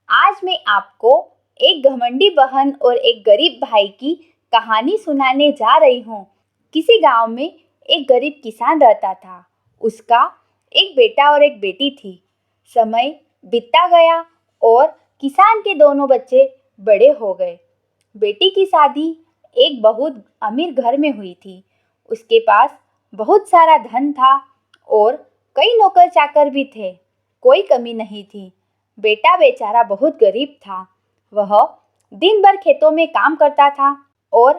आज मैं आपको एक घमंडी बहन और एक गरीब भाई की कहानी सुनाने जा रही हूँ। किसी गांव में एक गरीब किसान रहता था। उसका एक बेटा और एक बेटी थी। समय बीतता गया और किसान के दोनों बच्चे बड़े हो गए। बेटी की शादी एक बहुत अमीर घर में हुई थी। उसके पास बहुत सारा धन था और कई नौकर चाकर भी थे। कोई कमी नहीं थी। बेटा बेचारा बहुत गरीब था। वह दिन भर खेतों में काम करता था और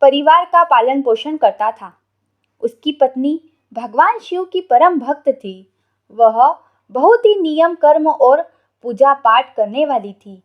परिवार का पालन पोषण करता था। उसकी पत्नी भगवान शिव की परम भक्त थी। वह बहुत ही नियम कर्म और पूजा पाठ करने वाली थी।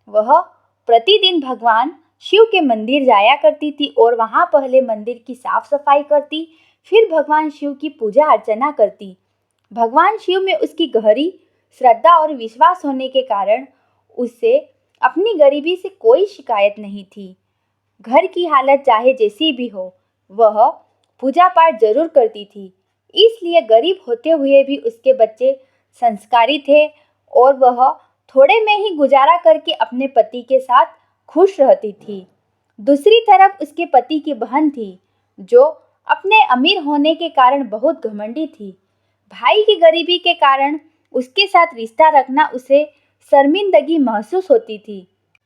वह प्रतिदिन भगवान शिव के मंदिर जाया करती थी और वहां पहले मंदिर की साफ सफाई करती, फिर भगवान शिव की पूजा अर्चना करती। भगवान शिव में उसकी गहरी श्रद्धा और विश्वास होने के कारण उसे अपनी गरीबी से कोई शिकायत नहीं थी। घर की हालत चाहे जैसी भी हो, वह पूजा पाठ जरूर करती थी। इसलिए गरीब होते हुए भी उसके बच्चे संस्कारी थे और वह थोड़े में ही गुजारा करके अपने पति के साथ खुश रहती थी। दूसरी तरफ उसके पति की बहन थी, जो अपने अमीर होने के कारण बहुत घमंडी थी। भाई की गरीबी के कारण उसके साथ रिश्ता रखना उसे शर्मिंदगी महसूस होती थी।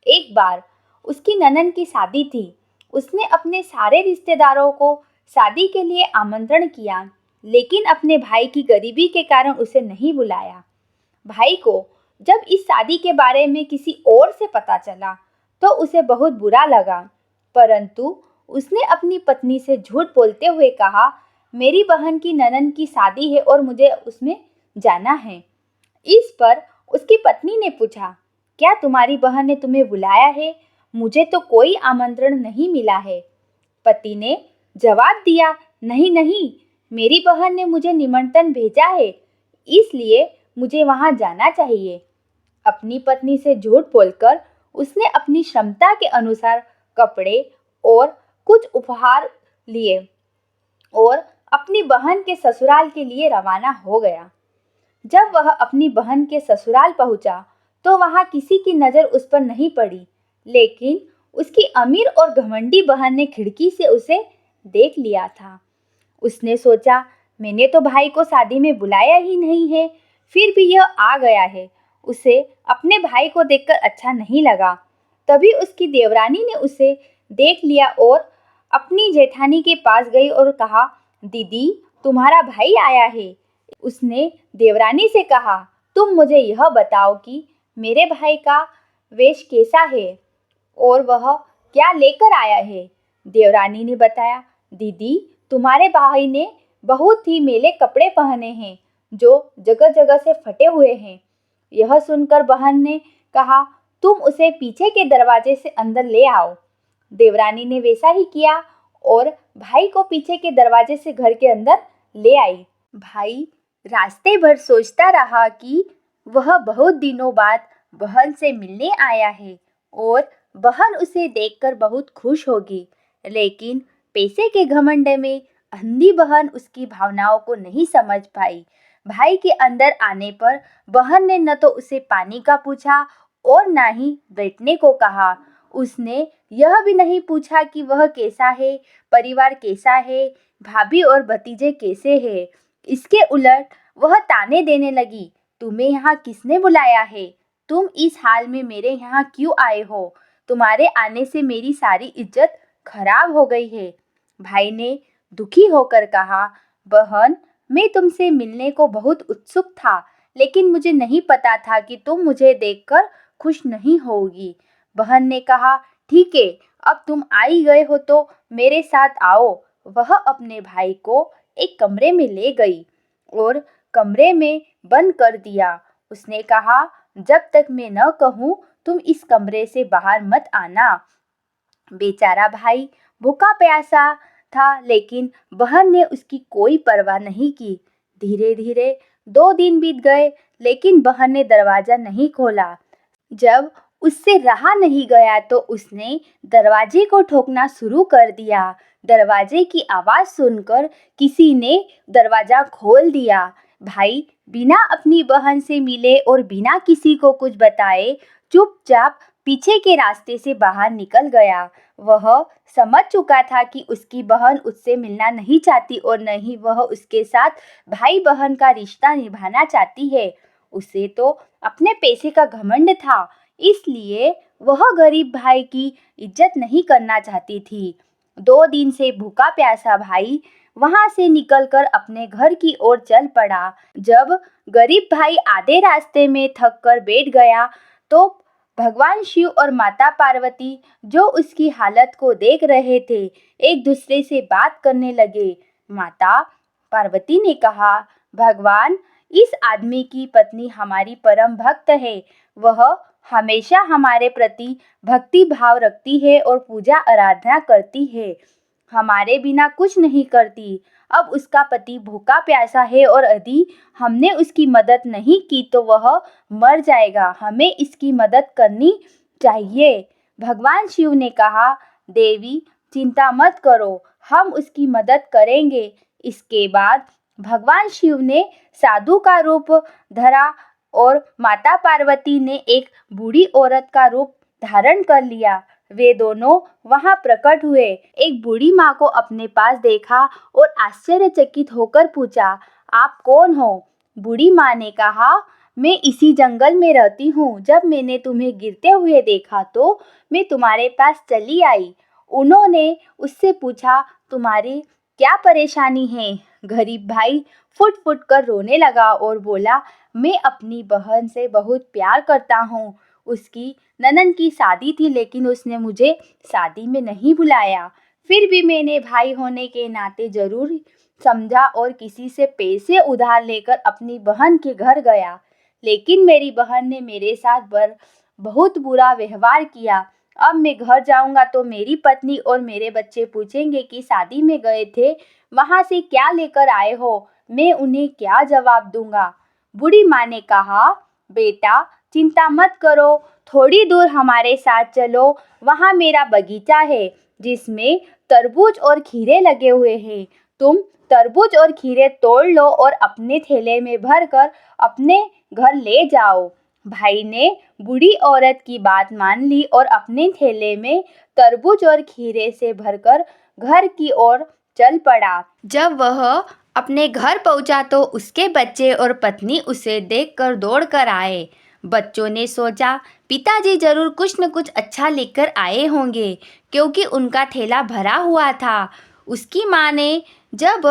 एक बार उसकी ननद की शादी थी। उसने अपने सारे रिश्तेदारों को शादी के लिए आमंत्रण किया, लेकिन अपने भाई की गरीबी के कारण उसे नहीं बुलाया। भाई को जब इस शादी के बारे में किसी और से पता चला, तो उसे बहुत बुरा लगा, परंतु उसने अपनी पत्नी से झूठ बोलते हुए कहा, मेरी बहन की ननद की शादी है और मुझे उसमें जाना है। इस पर उसकी पत्नी ने पूछा, क्या तुम्हारी बहन ने तुम्हें बुलाया है? मुझे तो कोई आमंत्रण नहीं मिला है। पति ने जवाब दिया, नहीं नहीं, मेरी बहन ने मुझे निमंत्रण भेजा है, इसलिए मुझे वहां जाना चाहिए। अपनी पत्नी से झूठ बोलकर उसने अपनी क्षमता के अनुसार कपड़े और कुछ उपहार लिए और अपनी बहन के ससुराल के लिए रवाना हो गया। जब वह अपनी बहन के ससुराल पहुंचा, तो वहां किसी की नजर उस पर नहीं पड़ी, लेकिन उसकी अमीर और घमंडी बहन ने खिड़की से उसे देख लिया था। उसने सोचा, मैंने तो भाई को शादी में बुलाया ही नहीं है, फिर भी यह आ गया है। उसे अपने भाई को देखकर अच्छा नहीं लगा। तभी उसकी देवरानी ने उसे देख लिया और अपनी जेठानी के पास गई और कहा, दीदी, तुम्हारा भाई आया है। उसने देवरानी से कहा, तुम मुझे यह बताओ कि मेरे भाई का वेश कैसा है और वह क्या लेकर आया है। देवरानी ने बताया, दीदी, तुम्हारे भाई ने बहुत ही मैले कपड़े पहने हैं, जो जगह जगह से फटे हुए हैं। यह सुनकर बहन ने कहा, तुम उसे पीछे के दरवाजे से अंदर ले आओ। देवरानी ने वैसा ही किया और भाई को पीछे के दरवाजे से घर के अंदर ले आई। भाई रास्ते भर सोचता रहा कि वह बहुत दिनों बाद बहन से मिलने आया है और बहन उसे देखकर बहुत खुश होगी, लेकिन पैसे के घमंड में अंधी बहन उसकी भावनाओं को नहीं समझ पाई। भाई के अंदर आने पर बहन ने न तो उसे पानी का पूछा और न ही बैठने को कहा। उसने यह भी नहीं पूछा कि वह कैसा है, परिवार कैसा है, भाभी और भतीजे कैसे हैं। इसके उलट वह ताने देने लगी, तुम्हें यहाँ किसने बुलाया है? तुम इस हाल में मेरे यहाँ क्यों आए हो? तुम्हारे आने से मेरी सारी इज्जत खराब हो गई है। भाई ने दुखी होकर कहा, बहन, मैं तुमसे मिलने को बहुत उत्सुक था, लेकिन मुझे नहीं पता था कि तुम मुझे देखकर खुश नहीं होगी। बहन ने कहा, ठीक है, अब तुम आ ही गए हो तो मेरे साथ आओ। वह अपने भाई को एक कमरे में ले गई और कमरे में बंद कर दिया। उसने कहा, जब तक मैं न कहूँ तुम इस कमरे से बाहर मत आना। बेचारा भाई भूखा प्यासा था, लेकिन बहन ने उसकी कोई परवाह नहीं की। धीरे धीरे 2 दिन बीत गए, लेकिन बहन ने दरवाजा नहीं खोला। जब उससे रहा नहीं गया तो उसने दरवाजे को ठोकना शुरू कर दिया। दरवाजे की आवाज़ सुनकर किसी ने दरवाज़ा खोल दिया। भाई बिना अपनी बहन से मिले और बिना किसी को कुछ बताए चुपचाप पीछे के रास्ते से बाहर निकल गया। वह समझ चुका था कि उसकी बहन उससे मिलना नहीं चाहती और न ही वह उसके साथ भाई बहन का रिश्ता निभाना चाहती है। उसे तो अपने पैसे का घमंड था, इसलिए वह गरीब भाई की इज्जत नहीं करना चाहती थी। 2 दिन से भूखा प्यासा भाई वहां से निकलकर अपने घर की ओर चल पड़ा। जब गरीब भाई आधे रास्ते में थक कर बैठ गया तो भगवान शिव और माता पार्वती, जो उसकी हालत को देख रहे थे, एक दूसरे से बात करने लगे। माता पार्वती ने कहा, भगवान, इस आदमी की पत्नी हमारी परम भक्त है। वह हमेशा हमारे प्रति भक्ति भाव रखती है और पूजा आराधना करती है, हमारे बिना कुछ नहीं करती। अब उसका पति भूखा प्यासा है और यदि हमने उसकी मदद नहीं की तो वह मर जाएगा। हमें इसकी मदद करनी चाहिए। भगवान शिव ने कहा, देवी चिंता मत करो, हम उसकी मदद करेंगे। इसके बाद भगवान शिव ने साधु का रूप धरा और माता पार्वती ने एक बूढ़ी औरत का रूप धारण कर लिया। वे दोनों वहां प्रकट हुए। एक बूढ़ी माँ को अपने पास देखा और आश्चर्यचकित होकर पूछा, आप कौन हो? बूढ़ी माँ ने कहा, मैं इसी जंगल में रहती हूँ। जब मैंने तुम्हें गिरते हुए देखा तो मैं तुम्हारे पास चली आई। उन्होंने उससे पूछा, तुम्हारी क्या परेशानी है? गरीब भाई फुट फुट कर रोने लगा और बोला, मैं अपनी बहन से बहुत प्यार करता हूँ। उसकी ननद की शादी थी लेकिन उसने मुझे शादी में नहीं बुलाया। फिर भी मैंने भाई होने के नाते जरूर समझा और किसी से पैसे उधार लेकर अपनी बहन के घर गया, लेकिन मेरी बहन ने मेरे साथ बहुत बुरा व्यवहार किया। अब मैं घर जाऊंगा तो मेरी पत्नी और मेरे बच्चे पूछेंगे कि शादी में गए थे, वहां से क्या लेकर आए हो? मैं उन्हें क्या जवाब दूंगा? बूढ़ी माँ ने कहा, बेटा चिंता मत करो, थोड़ी दूर हमारे साथ चलो। वहाँ मेरा बगीचा है जिसमें तरबूज और खीरे लगे हुए हैं। तुम तरबूज और खीरे तोड़ लो और अपने थैले में भरकर अपने घर ले जाओ। भाई ने बूढ़ी औरत की बात मान ली और अपने थैले में तरबूज और खीरे से भरकर घर की ओर चल पड़ा। जब वह अपने घर पहुंचा तो उसके बच्चे और पत्नी उसे देखकर दौड़ कर आए। बच्चों ने सोचा, पिताजी जरूर कुछ न कुछ अच्छा लेकर आए होंगे, क्योंकि उनका थैला भरा हुआ था। उसकी माँ ने जब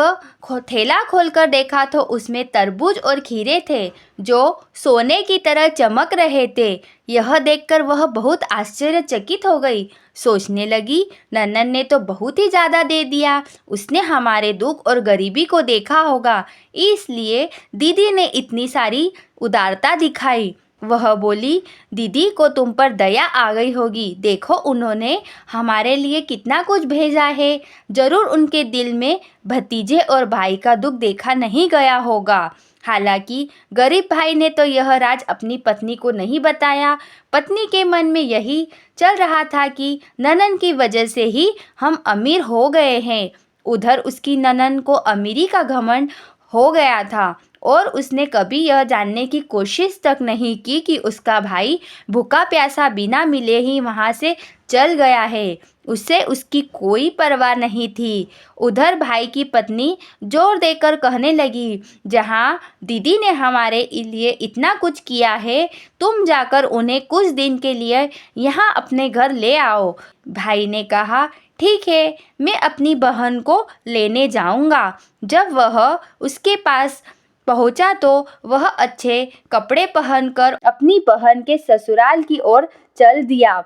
थैला खोलकर देखा तो उसमें तरबूज और खीरे थे जो सोने की तरह चमक रहे थे। यह देखकर वह बहुत आश्चर्यचकित हो गई। सोचने लगी, नन्नन ने तो बहुत ही ज़्यादा दे दिया। उसने हमारे दुख और गरीबी को देखा होगा, इसलिए दीदी ने इतनी सारी उदारता दिखाई। वह बोली, दीदी को तुम पर दया आ गई होगी। देखो उन्होंने हमारे लिए कितना कुछ भेजा है। जरूर उनके दिल में भतीजे और भाई का दुख देखा नहीं गया होगा। हालांकि गरीब भाई ने तो यह राज अपनी पत्नी को नहीं बताया। पत्नी के मन में यही चल रहा था कि ननन की वजह से ही हम अमीर हो गए हैं। उधर उसकी ननन को अमीरी का घमंड हो गया था और उसने कभी यह जानने की कोशिश तक नहीं की कि उसका भाई भूखा प्यासा बिना मिले ही वहाँ से चल गया है। उससे उसकी कोई परवाह नहीं थी। उधर भाई की पत्नी जोर देकर कहने लगी, जहाँ दीदी ने हमारे लिए इतना कुछ किया है, तुम जाकर उन्हें कुछ दिन के लिए यहाँ अपने घर ले आओ। भाई ने कहा, ठीक है, मैं अपनी बहन को लेने जाऊँगा। जब वह उसके पास पहुंचा तो वह अच्छे कपड़े पहनकर अपनी बहन के ससुराल की ओर चल दिया।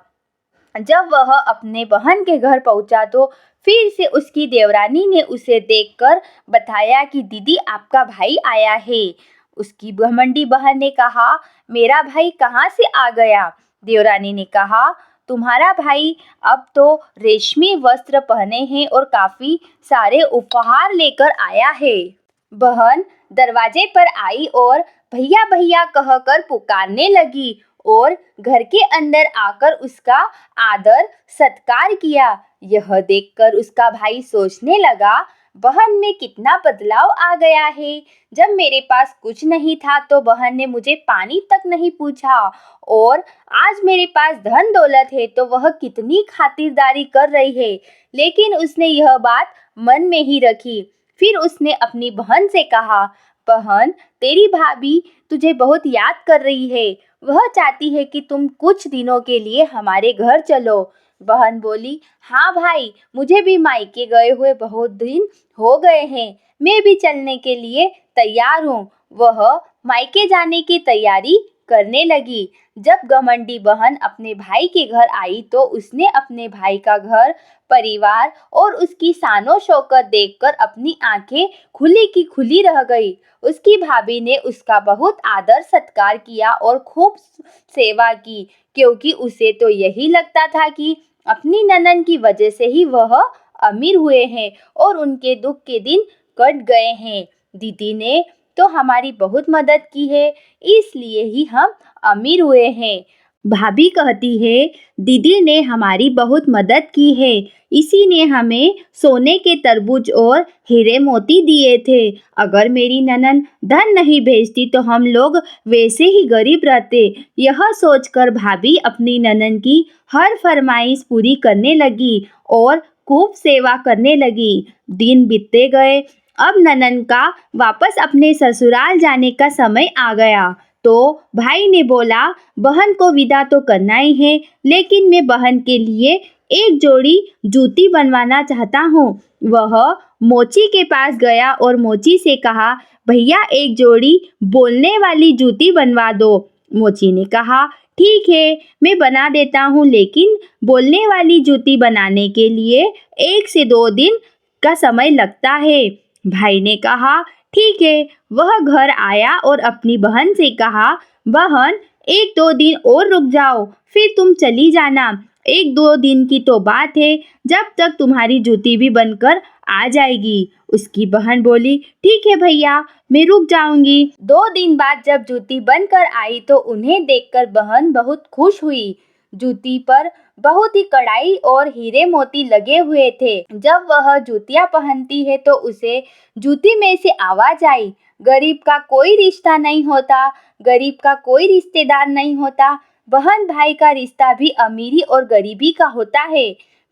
जब वह अपने बहन के घर पहुंचा तो फिर से उसकी देवरानी ने उसे देखकर बताया कि दीदी आपका भाई आया है। उसकी घमंडी बहन ने कहा, मेरा भाई कहाँ से आ गया? देवरानी ने कहा, तुम्हारा भाई अब तो रेशमी वस्त्र पहने हैं और काफी सारे उपहार लेकर आया है। बहन दरवाजे पर आई और भैया भैया कहकर पुकारने लगी और घर के अंदर आकर उसका आदर सत्कार किया। यह देखकर उसका भाई सोचने लगा, बहन में कितना बदलाव आ गया है। जब मेरे पास कुछ नहीं था तो बहन ने मुझे पानी तक नहीं पूछा, और आज मेरे पास धन दौलत है तो वह कितनी खातिरदारी कर रही है। लेकिन उसने यह बात मन में ही रखी। फिर उसने अपनी बहन से कहा, बहन, तेरी भाभी तुझे बहुत याद कर रही है। वह चाहती है कि तुम कुछ दिनों के लिए हमारे घर चलो। बहन बोली, हाँ भाई, मुझे भी मायके गए हुए बहुत दिन हो गए हैं। मैं भी चलने के लिए तैयार हूँ। वह मायके जाने की तैयारी करने लगी। जब घमंडी बहन अपने भाई के घर आई तो उसने अपने भाई का घर, परिवार और उसकी शानो शौकत देखकर अपनी आंखें खुली की खुली रह गई। उसकी भाभी ने उसका बहुत आदर सत्कार किया और खूब सेवा की, क्योंकि उसे तो यही लगता था कि अपनी ननद की वजह से ही वह अमीर हुए हैं और उनके दुख के दिन कट गए हैं। दीदी ने तो हमारी बहुत मदद की है, इसलिए ही हम अमीर हुए हैं। भाभी कहती है, दीदी ने हमारी बहुत मदद की है, इसी ने हमें सोने के तरबूज और हीरे मोती दिए थे। अगर मेरी ननद धन नहीं भेजती तो हम लोग वैसे ही गरीब रहते। यह सोचकर भाभी अपनी ननद की हर फरमाइश पूरी करने लगी और खूब सेवा करने लगी। दिन बीतते गए। अब ननद का वापस अपने ससुराल जाने का समय आ गया। तो भाई ने बोला, बहन को विदा तो करना ही है, लेकिन मैं बहन के लिए एक जोड़ी जूती बनवाना चाहता हूँ। वह मोची के पास गया और मोची से कहा, भैया एक जोड़ी बोलने वाली जूती बनवा दो। मोची ने कहा, ठीक है, मैं बना देता हूँ, लेकिन बोलने वाली जूती बनाने के लिए 1 से 2 दिन का समय लगता है। भाई ने कहा, ठीक है। वह घर आया और अपनी बहन से कहा, बहन, 1-2 दिन और रुक जाओ, फिर तुम चली जाना। 1-2 दिन की तो बात है, जब तक तुम्हारी जूती भी बनकर आ जाएगी। उसकी बहन बोली, ठीक है भैया, मैं रुक जाऊंगी। 2 दिन बाद जब जूती बनकर आई तो उन्हें देखकर बहन बहुत खुश हुई। जूती पर बहुत ही कढ़ाई और हीरे मोती लगे हुए थे। जब वह जूतियां पहनती है तो उसे जूती में से आवाज आई, गरीब का कोई रिश्ता नहीं होता, गरीब का कोई रिश्तेदार नहीं होता। बहन भाई का रिश्ता भी अमीरी और गरीबी का होता है।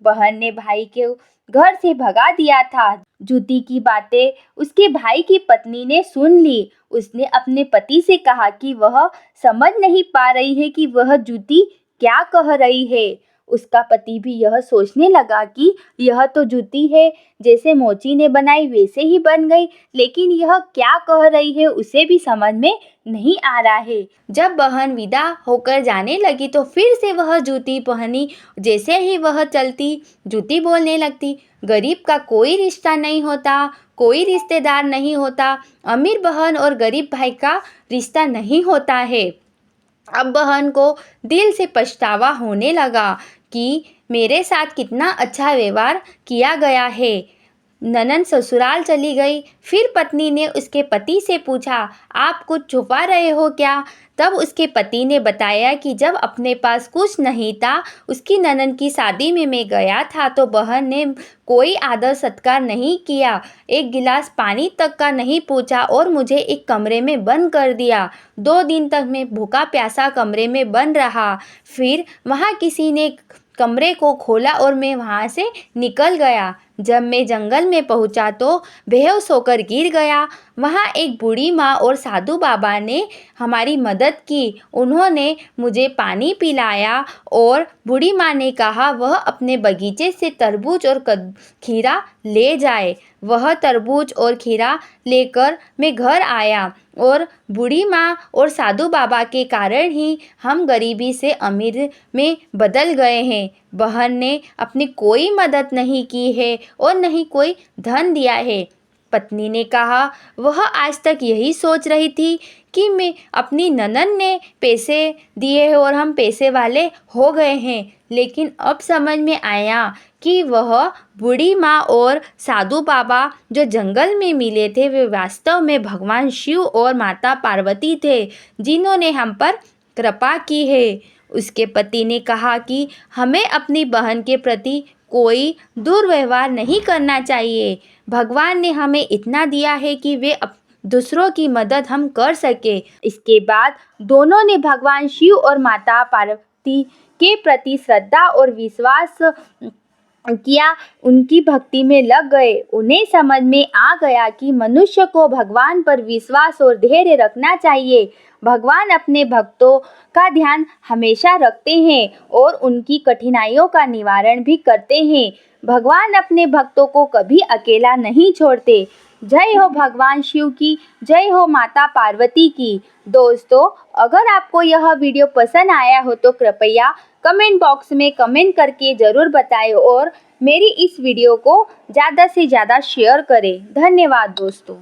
बहन ने भाई के घर से भगा दिया था। जूती की बातें उसके भाई की पत्नी ने सुन ली। उसने अपने पति से कहा कि वह समझ नहीं पा रही है कि वह जूती क्या कह रही है। उसका पति भी यह सोचने लगा कि यह तो जूती है, जैसे मोची ने बनाई वैसे ही बन गई, लेकिन यह क्या कह रही है उसे भी समझ में नहीं आ रहा है। जब बहन विदा होकर जाने लगी तो फिर से वह जूती पहनी। जैसे ही वह चलती, जूती बोलने लगती, गरीब का कोई रिश्ता नहीं होता, कोई रिश्तेदार नहीं होता, अमीर बहन और गरीब भाई का रिश्ता नहीं होता है। अब बहन को दिल से पछतावा होने लगा कि मेरे साथ कितना अच्छा व्यवहार किया गया है। ननद ससुराल चली गई। फिर पत्नी ने उसके पति से पूछा, आप कुछ छुपा रहे हो क्या? तब उसके पति ने बताया कि जब अपने पास कुछ नहीं था, उसकी ननद की शादी में मैं गया था तो बहन ने कोई आदर सत्कार नहीं किया, एक गिलास पानी तक का नहीं पूछा और मुझे एक कमरे में बंद कर दिया। 2 दिन तक मैं भूखा प्यासा कमरे में बंद रहा। फिर वहाँ किसी ने कमरे को खोला और मैं वहाँ से निकल गया। जब मैं जंगल में पहुँचा तो बेहोश होकर गिर गया। वहाँ एक बूढ़ी माँ और साधु बाबा ने हमारी मदद की। उन्होंने मुझे पानी पिलाया और बूढ़ी माँ ने कहा वह अपने बगीचे से तरबूज और खीरा ले जाए। वह तरबूज और खीरा लेकर मैं घर आया और बूढ़ी माँ और साधु बाबा के कारण ही हम गरीबी से अमीर में बदल गए हैं। बहन ने अपनी कोई मदद नहीं की है और नहीं कोई धन दिया है। पत्नी ने कहा, वह आज तक यही सोच रही थी कि मैं अपनी ननद ने पैसे दिए हैं और हम पैसे वाले हो गए हैं, लेकिन अब समझ में आया कि वह बूढ़ी माँ और साधु बाबा जो जंगल में मिले थे वे वास्तव में भगवान शिव और माता पार्वती थे, जिन्होंने हम पर कृपा की है। उसके पति ने कहा कि हमें अपनी बहन के प्रति कोई दुर्व्यवहार नहीं करना चाहिए। भगवान ने हमें इतना दिया है कि वे दूसरों की मदद हम कर सके। इसके बाद दोनों ने भगवान शिव और माता पार्वती के प्रति श्रद्धा और विश्वास किया, उनकी भक्ति में लग गए। उन्हें समझ में आ गया कि मनुष्य को भगवान पर विश्वास और धैर्य रखना चाहिए। भगवान अपने भक्तों का ध्यान हमेशा रखते हैं और उनकी कठिनाइयों का निवारण भी करते हैं। भगवान अपने भक्तों को कभी अकेला नहीं छोड़ते। जय हो भगवान शिव की, जय हो माता पार्वती की। दोस्तों, अगर आपको यह वीडियो पसंद आया हो तो कृपया कमेंट बॉक्स में कमेंट करके ज़रूर बताएं और मेरी इस वीडियो को ज़्यादा से ज़्यादा शेयर करें। धन्यवाद दोस्तों।